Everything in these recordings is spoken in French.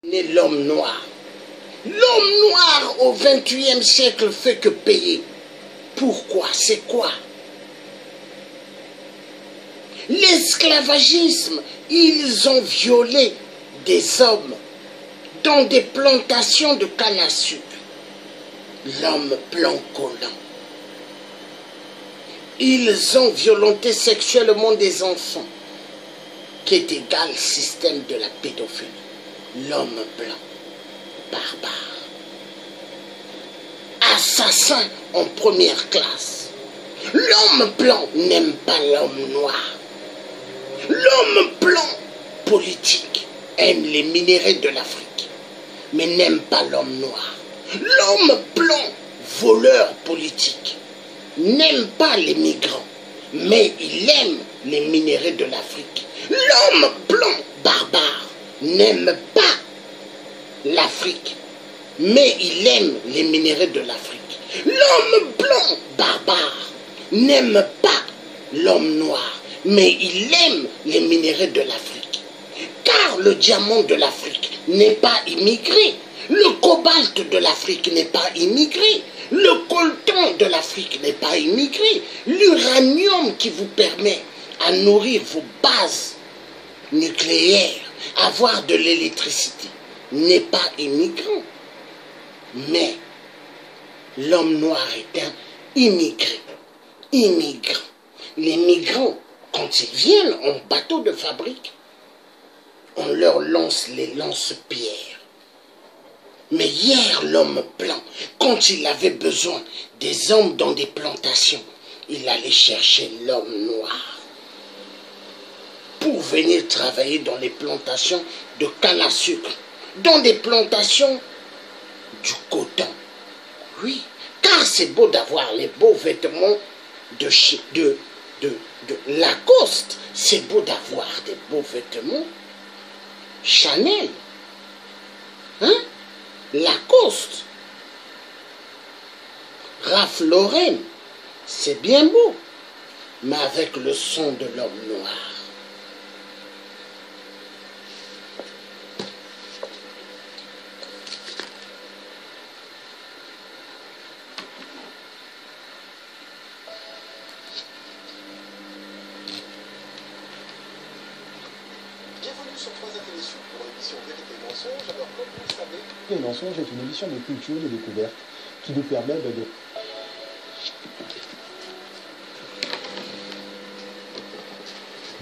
Né l'homme noir. L'homme noir au XXIe siècle fait que payer. Pourquoi? C'est quoi? L'esclavagisme, ils ont violé des hommes dans des plantations de canne à sucre. L'homme blanc collant. Ils ont violenté sexuellement des enfants, qui est égal au système de la pédophilie. L'homme blanc, barbare, assassin en première classe. L'homme blanc n'aime pas l'homme noir. L'homme blanc politique aime les minéraux de l'Afrique, mais n'aime pas l'homme noir. L'homme blanc voleur politique n'aime pas les migrants, mais il aime les minéraux de l'Afrique. L'homme blanc barbare n'aime pas l'Afrique, mais il aime les minéraux de l'Afrique. L'homme blanc barbare n'aime pas l'homme noir, mais il aime les minéraux de l'Afrique. Car le diamant de l'Afrique n'est pas immigré, le cobalt de l'Afrique n'est pas immigré, le coltan de l'Afrique n'est pas immigré, l'uranium qui vous permet à nourrir vos bases nucléaires, avoir de l'électricité, n'est pas immigrant. Mais l'homme noir est un immigré, immigrant. Les migrants, quand ils viennent en bateau de fabrique, on leur lance les lance-pierres. Mais hier, l'homme blanc, quand il avait besoin des hommes dans des plantations, il allait chercher l'homme noir pour venir travailler dans les plantations de canne à sucre, dans des plantations du coton. Oui, car c'est beau d'avoir les beaux vêtements de Lacoste, c'est beau d'avoir des beaux vêtements Chanel, hein? Lacoste, Ralph Lauren, c'est bien beau, mais avec le son de l'homme noir. Bienvenue sur 3 Ateliers pour l'émission Vérité et Mensonge. Alors, comme vous le savez, Vérité et Mensonge est une émission de culture, de découverte, qui nous permet de...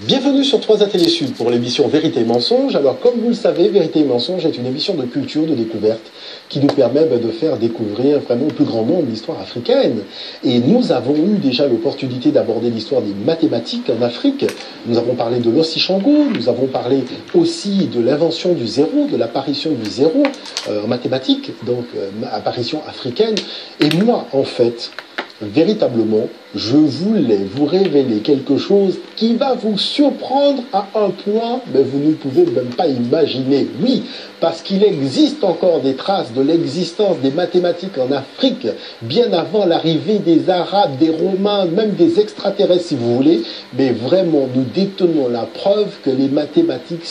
Bienvenue sur 3 Ateliers Sud pour l'émission Vérité et Mensonge. Alors, comme vous le savez, Vérité et Mensonge est une émission de culture, de découverte, qui nous permet de faire découvrir vraiment au plus grand nombre l'histoire africaine. Et nous avons eu déjà l'opportunité d'aborder l'histoire des mathématiques en Afrique. Nous avons parlé de l'Ossi-Shango, nous avons parlé aussi de l'invention du zéro, de l'apparition du zéro en mathématiques, donc apparition africaine. Et moi, en fait, véritablement, je voulais vous révéler quelque chose qui va vous surprendre à un point, mais vous ne pouvez même pas imaginer. Oui, parce qu'il existe encore des traces de l'existence des mathématiques en Afrique, bien avant l'arrivée des Arabes, des Romains, même des extraterrestres si vous voulez, mais vraiment nous détenons la preuve que les mathématiques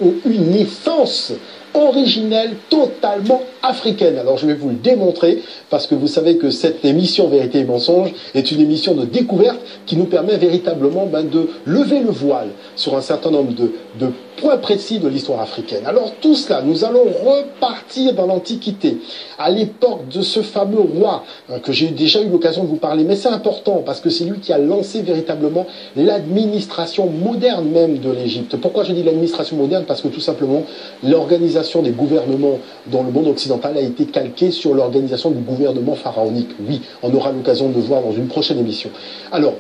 ont une essence originelle, totalement africaine. Alors je vais vous le démontrer, parce que vous savez que cette émission Vérité et Mensonge est une émission de découverte qui nous permet véritablement de lever le voile sur un certain nombre de points précis de l'histoire africaine. Alors tout cela, nous allons repartir dans l'Antiquité, à l'époque de ce fameux roi que j'ai déjà eu l'occasion de vous parler, mais c'est important parce que c'est lui qui a lancé véritablement l'administration moderne même de l'Égypte. Pourquoi je dis l'administration moderne? Parce que tout simplement, l'organisation des gouvernements dans le monde occidental a été calquée sur l'organisation du gouvernement pharaonique. Oui, on aura l'occasion de le voir dans une prochaine émission. Alors,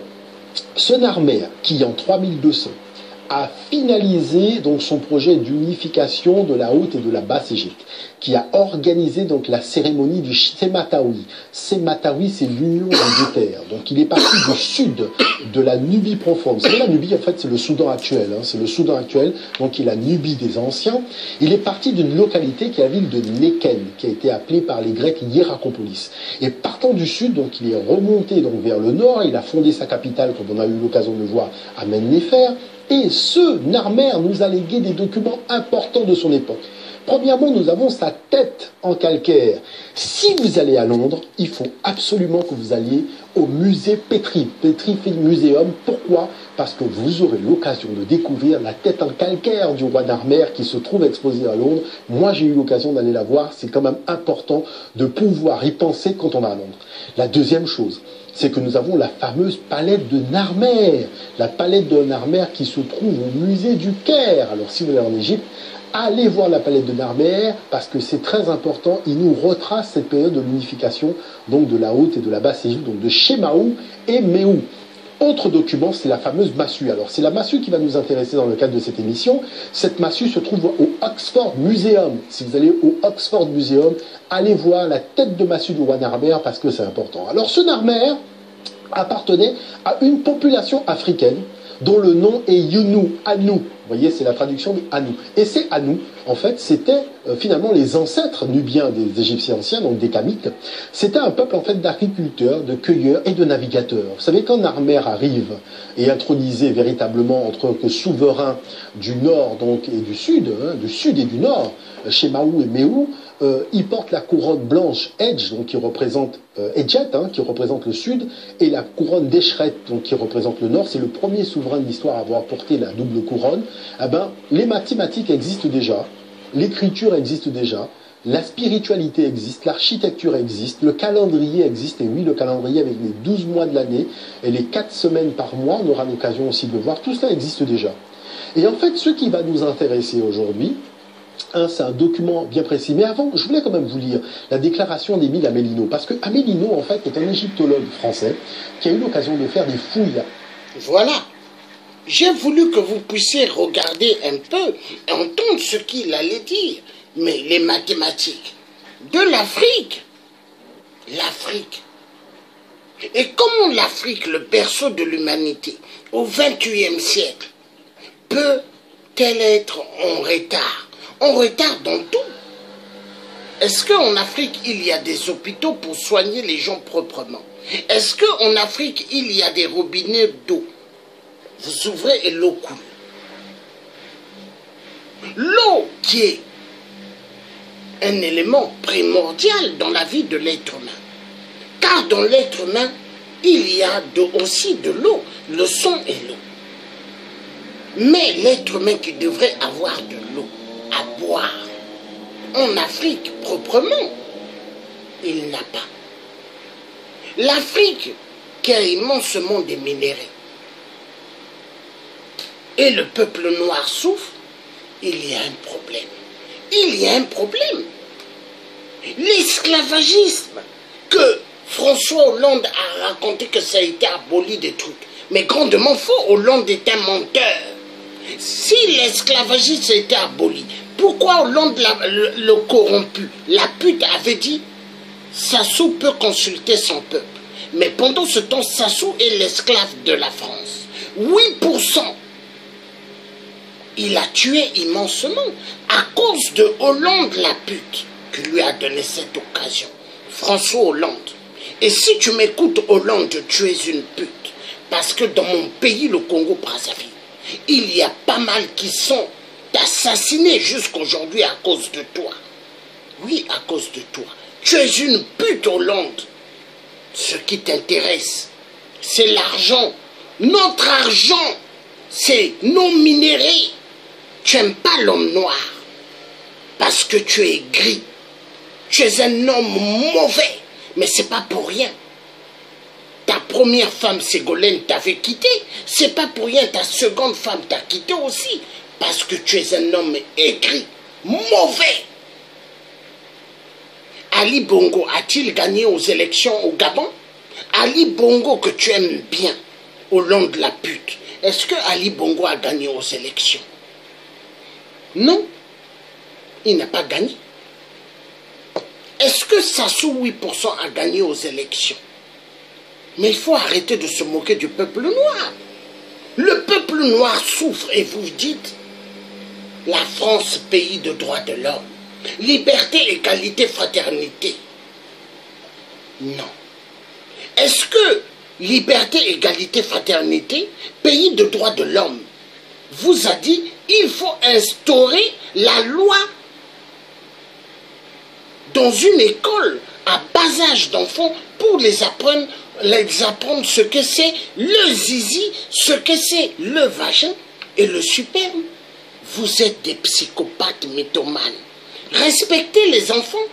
ce Narmer, qui en 3200 a finalisé donc son projet d'unification de la Haute et de la Basse Égypte, qui a organisé donc la cérémonie du Sématawi. Sématawi, c'est l'union des deux terres. Donc il est parti du sud de la Nubie profonde. Vous savez, la Nubie, en fait, c'est le Soudan actuel. C'est le Soudan actuel, donc il a la Nubie des anciens. Il est parti d'une localité qui est la ville de Neken, qui a été appelée par les Grecs Hierakonpolis. Et partant du sud, donc il est remonté donc vers le nord. Il a fondé sa capitale, comme on a eu l'occasion de le voir, à Men-Nefer. Et ce Narmer nous a légué des documents importants de son époque. Premièrement, nous avons sa tête en calcaire. Si vous allez à Londres, il faut absolument que vous alliez au musée Petrie, Petrie Museum. Pourquoi? Parce que vous aurez l'occasion de découvrir la tête en calcaire du roi Narmer qui se trouve exposée à Londres. Moi, j'ai eu l'occasion d'aller la voir. C'est quand même important de pouvoir y penser quand on va à Londres. La deuxième chose, c'est que nous avons la fameuse palette de Narmer. La palette de Narmer qui se trouve au musée du Caire. Alors, si vous allez en Égypte, allez voir la palette de Narmer parce que c'est très important. Il nous retrace cette période de l'unification, donc de la Haute et de la Basse Égypte, donc de Shemaou et Méou. Autre document, c'est la fameuse massue. Alors, c'est la massue qui va nous intéresser dans le cadre de cette émission. Cette massue se trouve au Oxford Museum. Si vous allez au Oxford Museum, allez voir la tête de massue du roi Narmer parce que c'est important. Alors, ce Narmer appartenait à une population africaine dont le nom est Younou, Anou. Vous voyez, c'est la traduction de Anou. Et ces Anou, en fait, c'était finalement les ancêtres nubiens des Égyptiens anciens, donc des Kamites. C'était un peuple, en fait, d'agriculteurs, de cueilleurs et de navigateurs. Vous savez, quand Narmer arrive et intronisé véritablement en tant que souverain du nord donc, et du sud et du nord, chez Maou et Méou, il porte la couronne blanche Edge, donc qui représente Edjet, qui représente le sud, et la couronne d'Eshret, donc qui représente le nord. C'est le premier souverain de l'histoire à avoir porté la double couronne. Eh ben, les mathématiques existent déjà, l'écriture existe déjà, la spiritualité existe, l'architecture existe, le calendrier existe, et oui, le calendrier avec les 12 mois de l'année et les 4 semaines par mois, on aura l'occasion aussi de le voir, tout cela existe déjà. Et en fait, ce qui va nous intéresser aujourd'hui, c'est un document bien précis. Mais avant, je voulais quand même vous lire la déclaration d'Émile Amélino, parce que Amélino, en fait, est un égyptologue français qui a eu l'occasion de faire des fouilles. Voilà. J'ai voulu que vous puissiez regarder un peu et entendre ce qu'il allait dire. Mais les mathématiques de l'Afrique, l'Afrique. Et comment l'Afrique, le berceau de l'humanité, au XXIe siècle, peut-elle être en retard? En retard dans tout. Est-ce qu'en Afrique, il y a des hôpitaux pour soigner les gens proprement? Est-ce qu'en Afrique, il y a des robinets d'eau? Vous ouvrez et l'eau coule. L'eau qui est un élément primordial dans la vie de l'être humain. Car dans l'être humain, il y a aussi de l'eau, le sang et l'eau. Mais l'être humain qui devrait avoir de l'eau à boire en Afrique proprement, il n'a pas. L'Afrique qui a immensément des minéraux et le peuple noir souffre, il y a un problème. Il y a un problème. L'esclavagisme que François Hollande a raconté que ça a été aboli des trucs, mais grandement faux, Hollande est un menteur. Si l'esclavagisme a été aboli, pourquoi Hollande le corrompu? La pute avait dit, Sassou peut consulter son peuple. Mais pendant ce temps, Sassou est l'esclave de la France. 8%. Il a tué immensément à cause de Hollande la pute qui lui a donné cette occasion. François Hollande. Et si tu m'écoutes Hollande, tu es une pute. Parce que dans mon pays, le Congo-Brazzaville, il y a pas mal qui sont assassinés jusqu'aujourd'hui à cause de toi. Oui, à cause de toi. Tu es une pute, Hollande. Ce qui t'intéresse, c'est l'argent. Notre argent, c'est nos minéraux. Tu n'aimes pas l'homme noir parce que tu es gris. Tu es un homme mauvais, mais c'est pas pour rien. Ta première femme, Ségolène, t'avait quitté. C'est pas pour rien, ta seconde femme t'a quitté aussi. Parce que tu es un homme aigri, mauvais. Ali Bongo a-t-il gagné aux élections au Gabon? Ali Bongo que tu aimes bien, Hollande la pute. Est-ce que Ali Bongo a gagné aux élections? Non, il n'a pas gagné. Est-ce que Sassou 8% a gagné aux élections? Mais il faut arrêter de se moquer du peuple noir. Le peuple noir souffre et vous dites la France, pays de droits de l'homme. Liberté, égalité, fraternité. Non. Est-ce que liberté, égalité, fraternité, pays de droits de l'homme, vous a dit il faut instaurer la loi dans une école à bas âge d'enfants pour les apprendre ce que c'est le zizi, ce que c'est le vagin et le sperme. Vous êtes des psychopathes mythomanes. Respectez les enfants.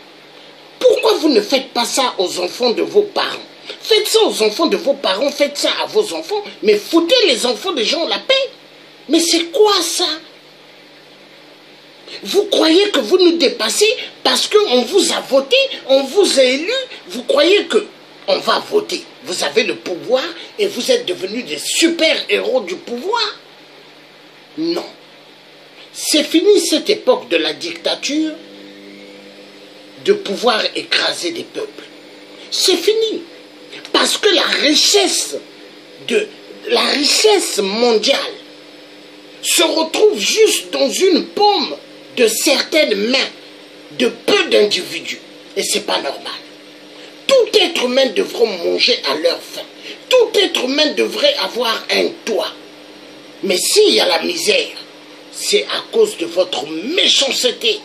Pourquoi vous ne faites pas ça aux enfants de vos parents? Faites ça aux enfants de vos parents, faites ça à vos enfants, mais foutez les enfants des gens la paix. Mais c'est quoi ça? Vous croyez que vous nous dépassez parce qu'on vous a voté, on vous a élu, vous croyez que on va voter. Vous avez le pouvoir et vous êtes devenus des super-héros du pouvoir? Non. C'est fini cette époque de la dictature, de pouvoir écraser des peuples. C'est fini. Parce que la richesse mondiale se retrouve juste dans une paume de certaines mains, de peu d'individus. Et ce n'est pas normal. Tout être humain devrait manger à leur faim. Tout être humain devrait avoir un toit. Mais s'il y a la misère, c'est à cause de votre méchanceté.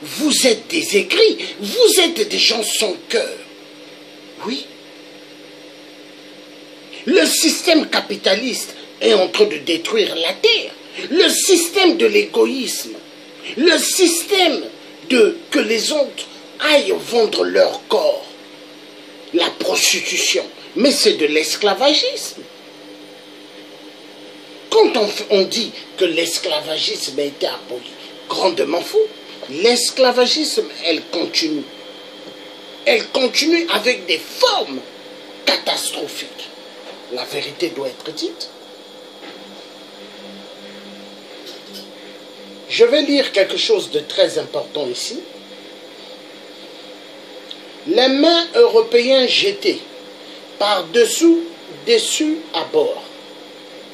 Vous êtes des aigris, vous êtes des gens sans cœur. Oui. Le système capitaliste est en train de détruire la terre. Le système de l'égoïsme. Le système que les autres aillent vendre leur corps. La prostitution. Mais c'est de l'esclavagisme. Quand on dit que l'esclavagisme a été aboli, grandement faux. L'esclavagisme, elle continue. Elle continue avec des formes catastrophiques. La vérité doit être dite. Je vais lire quelque chose de très important ici. Les mains européens jetées par-dessous, dessus à bord.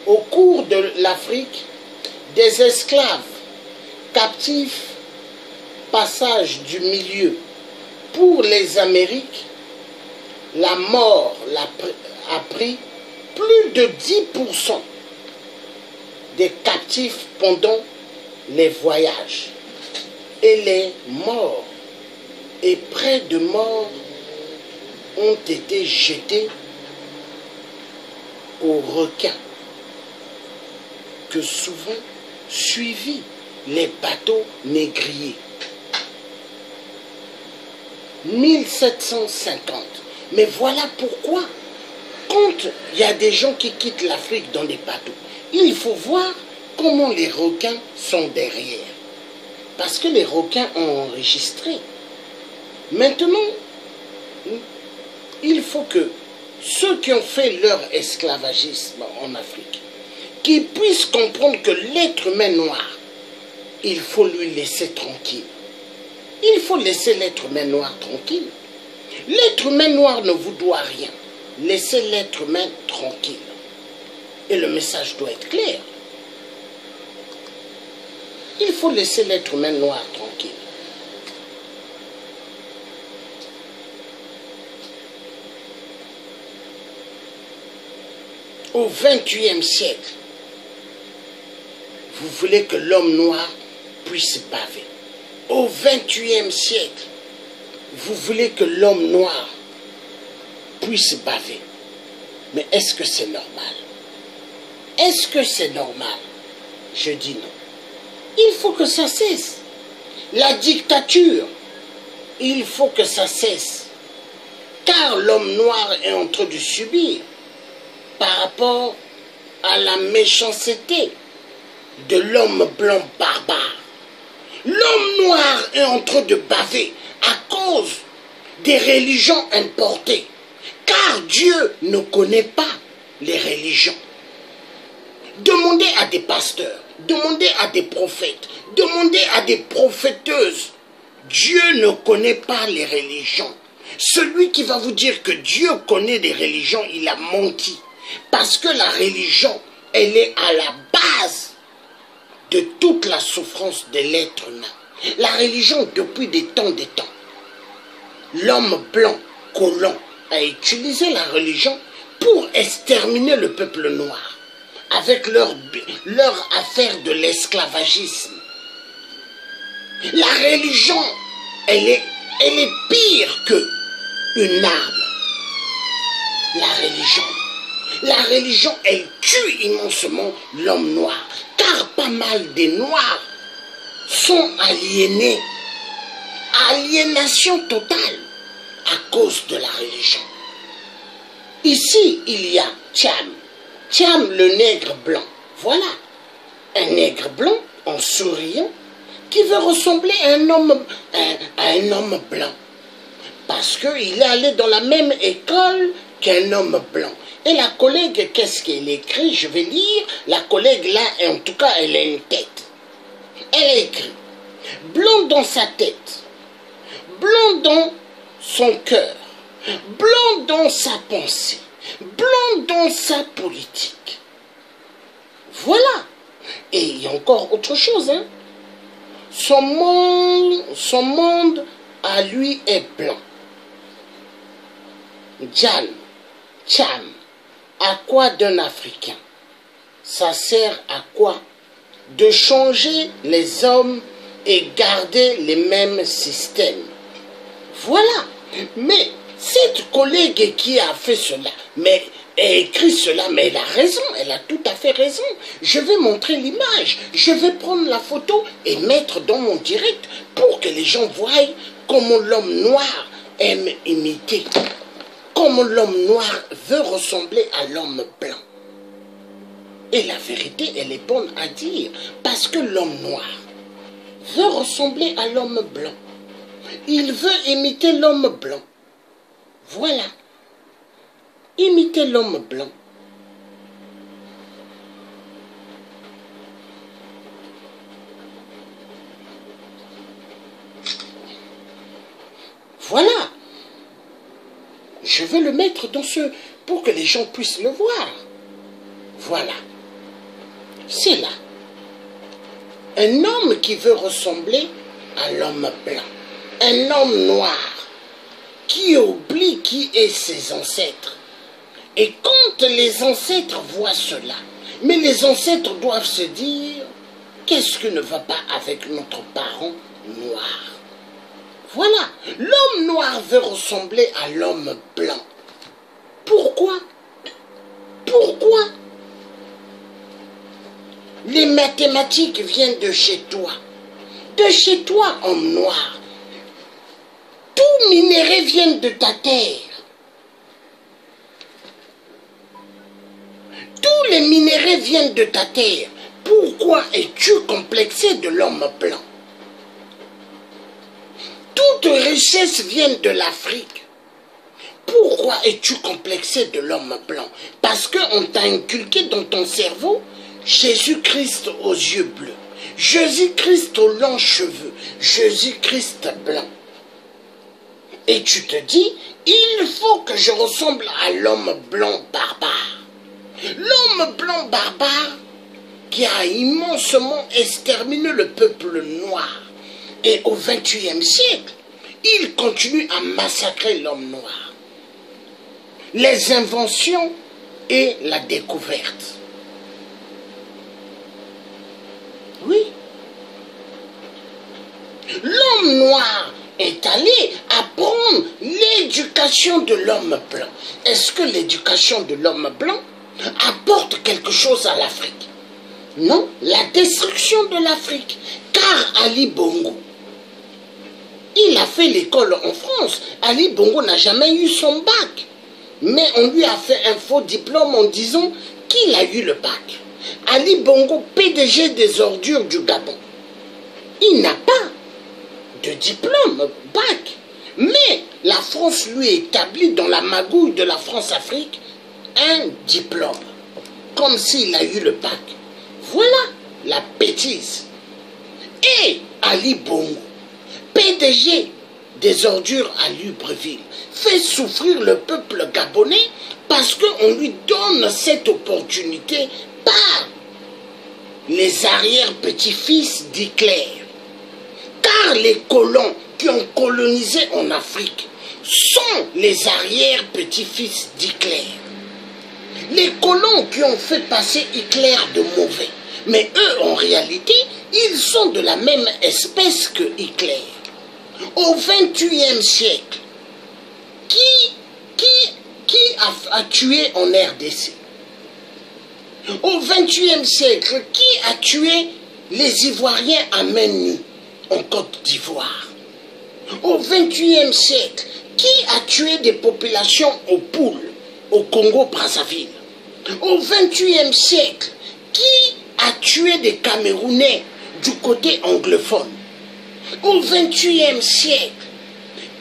Au cours de l'Afrique, des esclaves captifs, passage du milieu. Pour les Amériques, la mort a pris plus de 10% des captifs pendant les voyages. Et les morts et près de morts ont été jetés aux requins que souvent suivis les bateaux négriers. 1750. Mais voilà pourquoi, quand il y a des gens qui quittent l'Afrique dans des bateaux, il faut voir comment les requins sont derrière. Parce que les requins ont enregistré. Maintenant, il faut que ceux qui ont fait leur esclavagisme en Afrique, qu'ils puissent comprendre que l'être humain noir, il faut lui laisser tranquille. Il faut laisser l'être humain noir tranquille. L'être humain noir ne vous doit rien. Laissez l'être humain tranquille. Et le message doit être clair. Il faut laisser l'être humain noir tranquille. Au XXIe siècle, vous voulez que l'homme noir puisse baver. Au XXIe siècle, vous voulez que l'homme noir puisse baver. Mais est-ce que c'est normal? Est-ce que c'est normal? Je dis non. Il faut que ça cesse. La dictature, il faut que ça cesse. Car l'homme noir est en train de subir par rapport à la méchanceté de l'homme blanc barbare. L'homme noir est en train de baver à cause des religions importées. Car Dieu ne connaît pas les religions. Demandez à des pasteurs, demandez à des prophètes, demandez à des prophéteuses. Dieu ne connaît pas les religions. Celui qui va vous dire que Dieu connaît les religions, il a menti. Parce que la religion, elle est à la base de toute la souffrance de l'être humain. La religion, depuis des temps, l'homme blanc, colon, a utilisé la religion pour exterminer le peuple noir avec leur affaire de l'esclavagisme. La religion, elle est elle est pire que une arme. La religion. La religion, elle tue immensement l'homme noir, car pas mal des noirs sont aliénés. Aliénation totale à cause de la religion. Ici, il y a Thiam. Thiam, le nègre blanc. Voilà. Un nègre blanc, en souriant, qui veut ressembler à un homme blanc. Parce qu'il est allé dans la même école qu'un homme blanc. Et la collègue, qu'est-ce qu'elle écrit? Je vais lire. La collègue, là, en tout cas, elle a une tête. Elle écrit. Blanc dans sa tête. Blanc dans son cœur. Blanc dans sa pensée. Blanc dans sa politique. Voilà. Et il y a encore autre chose, hein. Son monde à lui est blanc. Jan, Thiam, à quoi d'un Africain? Ça sert à quoi? De changer les hommes et garder les mêmes systèmes. Voilà. Mais cette collègue qui a fait cela, mais elle a écrit cela, mais elle a raison, elle a tout à fait raison. Je vais montrer l'image, je vais prendre la photo et mettre dans mon direct pour que les gens voient comment l'homme noir aime imiter, comment l'homme noir veut ressembler à l'homme blanc. Et la vérité, elle est bonne à dire, parce que l'homme noir veut ressembler à l'homme blanc. Il veut imiter l'homme blanc. Voilà. Imiter l'homme blanc. Voilà. Je vais le mettre dans ce... pour que les gens puissent le voir. Voilà. C'est là. Un homme qui veut ressembler à l'homme blanc. Un homme noir qui oublie qui est ses ancêtres. Et quand les ancêtres voient cela, mais les ancêtres doivent se dire, qu'est-ce que ne va pas avec notre parent noir? Voilà, l'homme noir veut ressembler à l'homme blanc. Pourquoi? Pourquoi? Les mathématiques viennent de chez toi. De chez toi, homme noir. Tout minerai vient de ta terre. Tous les minéraux viennent de ta terre. Pourquoi es-tu complexé de l'homme blanc? Toute richesse vient de l'Afrique. Pourquoi es-tu complexé de l'homme blanc? Parce qu'on t'a inculqué dans ton cerveau Jésus-Christ aux yeux bleus, Jésus-Christ aux longs cheveux, Jésus-Christ blanc. Et tu te dis, il faut que je ressemble à l'homme blanc barbare. L'homme blanc barbare qui a immensement exterminé le peuple noir. Et au XXIe siècle, il continue à massacrer l'homme noir. Les inventions et la découverte. Oui. L'homme noir est allé apprendre l'éducation de l'homme blanc. Est-ce que l'éducation de l'homme blanc apporte quelque chose à l'Afrique? Non, la destruction de l'Afrique. Car Ali Bongo, il a fait l'école en France. Ali Bongo n'a jamais eu son bac. Mais on lui a fait un faux diplôme en disant qu'il a eu le bac. Ali Bongo, PDG des ordures du Gabon. Il n'a pas de diplôme, bac. Mais la France lui établit dans la magouille de la France-Afrique un diplôme. Comme s'il a eu le bac. Voilà la bêtise. Et Ali Bongo, PDG des ordures à Libreville, fait souffrir le peuple gabonais parce qu'on lui donne cette opportunité par les arrière-petits-fils d'Hitler. Car les colons qui ont colonisé en Afrique sont les arrière-petits-fils d'Hitler. Les colons qui ont fait passer Hitler de mauvais. Mais eux, en réalité, ils sont de la même espèce que Hitler. Au XXIe siècle, qui a tué en RDC? Au XXIe siècle, qui a tué les Ivoiriens à main nue en Côte d'Ivoire? Au XXIe siècle, qui a tué des populations aux poules au Congo-Brazzaville? Au XXIe siècle, qui a tué des Camerounais du côté anglophone? Au XXIe siècle,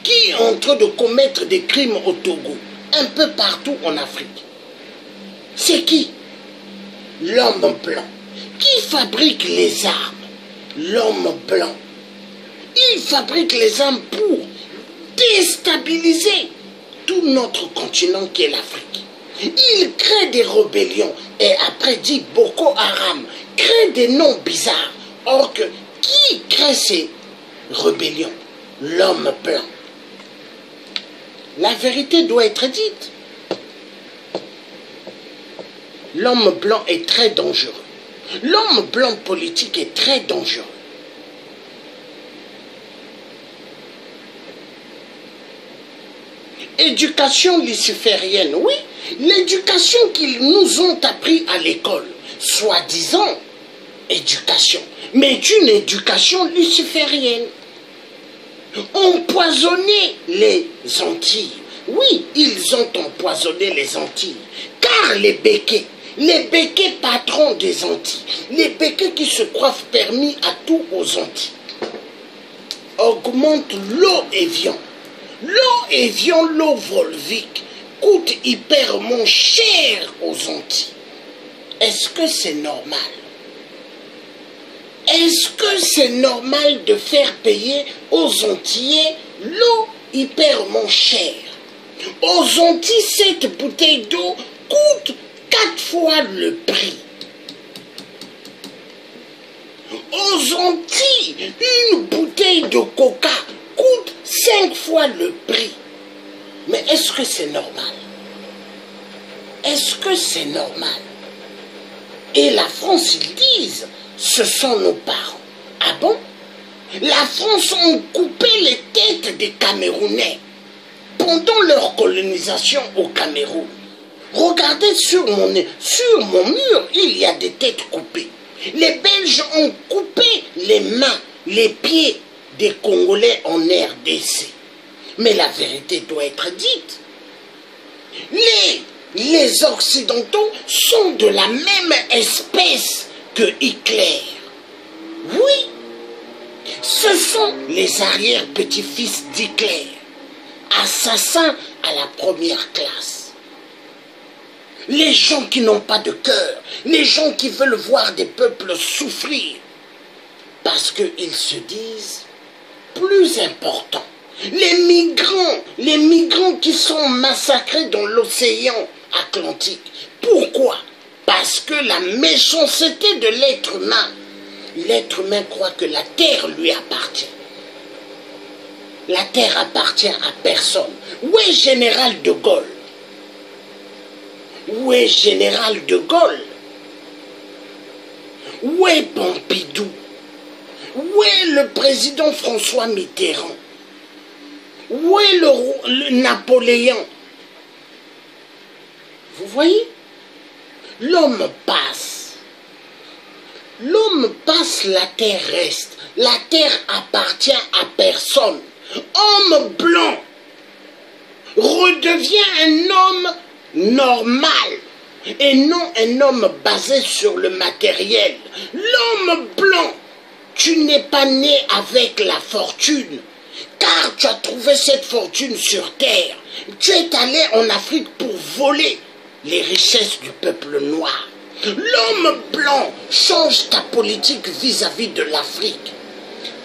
qui est en train de commettre des crimes au Togo, un peu partout en Afrique? C'est qui? L'homme blanc. Qui fabrique les armes? L'homme blanc. Il fabrique les armes pour déstabiliser tout notre continent qui est l'Afrique. Il crée des rébellions et après dit Boko Haram, crée des noms bizarres. Or que qui crée ces rébellions? L'homme blanc. La vérité doit être dite. L'homme blanc est très dangereux. L'homme blanc politique est très dangereux. Éducation luciférienne, oui, l'éducation qu'ils nous ont appris à l'école, soi-disant éducation, mais est une éducation luciférienne. Empoisonner les Antilles, oui, ils ont empoisonné les Antilles, car les béquets patrons des Antilles, les béquets qui se croient permis à tout aux Antilles, augmentent l'eau Evian. L'eau Evian, l'eau Volvic, coûte hyperment cher aux Antilles. Est-ce que c'est normal? Est-ce que c'est normal de faire payer aux Antillais l'eau hyperment chère? Aux Antilles, cette bouteille d'eau coûte 4 fois le prix. Aux Antilles, une bouteille de coca coûte 5 fois le prix. Mais est-ce que c'est normal? Est-ce que c'est normal? Et la France, ils disent, ce sont nos parents. Ah bon? La France a coupé les têtes des Camerounais pendant leur colonisation au Cameroun. Regardez sur mon mur, il y a des têtes coupées. Les Belges ont coupé les mains, les pieds des Congolais en RDC. Mais la vérité doit être dite. Les Occidentaux sont de la même espèce que Hitler. Oui, ce sont les arrière-petits-fils d'Hitler, assassins à la première classe. Les gens qui n'ont pas de cœur, les gens qui veulent voir des peuples souffrir, parce qu'ils se disent plus important. Les migrants qui sont massacrés dans l'océan Atlantique. Pourquoi? Parce que la méchanceté de l'être humain croit que la terre lui appartient. La terre appartient à personne. Où est Général de Gaulle? Où est Général de Gaulle? Où est Pompidou? Où est le président François Mitterrand? Où est le Napoléon? Vous voyez? L'homme passe. L'homme passe, la terre reste. La terre appartient à personne. Homme blanc redevient un homme normal et non un homme basé sur le matériel. L'homme blanc, tu n'es pas né avec la fortune, car tu as trouvé cette fortune sur terre. Tu es allé en Afrique pour voler les richesses du peuple noir. L'homme blanc change ta politique vis-à-vis de l'Afrique,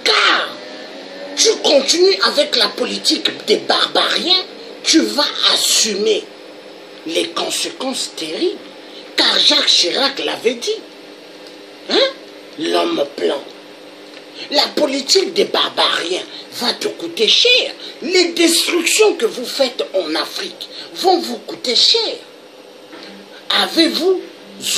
car tu continues avec la politique des barbariens, tu vas assumer les conséquences terribles, car Jacques Chirac l'avait dit. Hein? L'homme blanc. La politique des barbariens va te coûter cher. Les destructions que vous faites en Afrique vont vous coûter cher. Avez-vous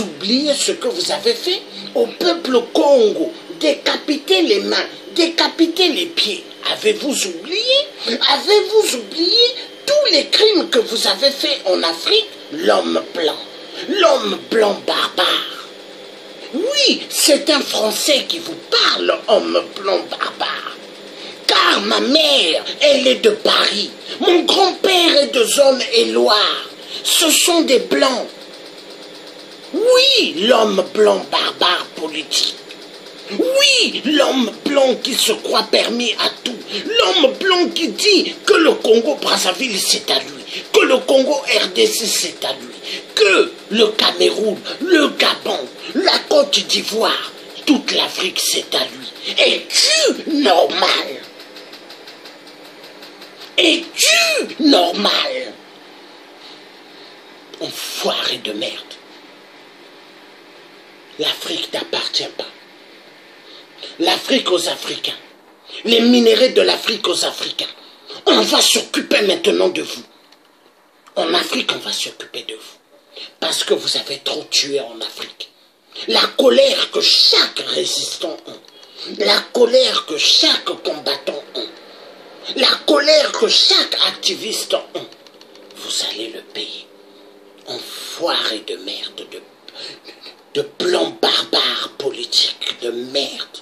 oublié ce que vous avez fait au peuple Congo? Décapiter les mains, décapiter les pieds. Avez-vous oublié? Avez-vous oublié tous les crimes que vous avez faits en Afrique? L'homme blanc barbare. Oui, c'est un Français qui vous parle, homme blanc barbare. Car ma mère, elle est de Paris. Mon grand-père est de Saône-et-Loire. Ce sont des blancs. Oui, l'homme blanc barbare politique. Oui, l'homme blanc qui se croit permis à tout. L'homme blanc qui dit que le Congo-Brazzaville c'est à lui. Que le Congo-RDC c'est à lui. Que le Cameroun, le Gabon, la Côte d'Ivoire, toute l'Afrique c'est à lui. Es-tu normal? Es-tu normal? Enfoiré de merde. L'Afrique n'appartient pas. L'Afrique aux Africains. Les minéraux de l'Afrique aux Africains. On va s'occuper maintenant de vous. En Afrique, on va s'occuper de vous. Parce que vous avez trop tué en Afrique. La colère que chaque résistant a. La colère que chaque combattant a. La colère que chaque activiste a. Vous allez le payer. Enfoiré de merde, de blanc barbare politique de merde.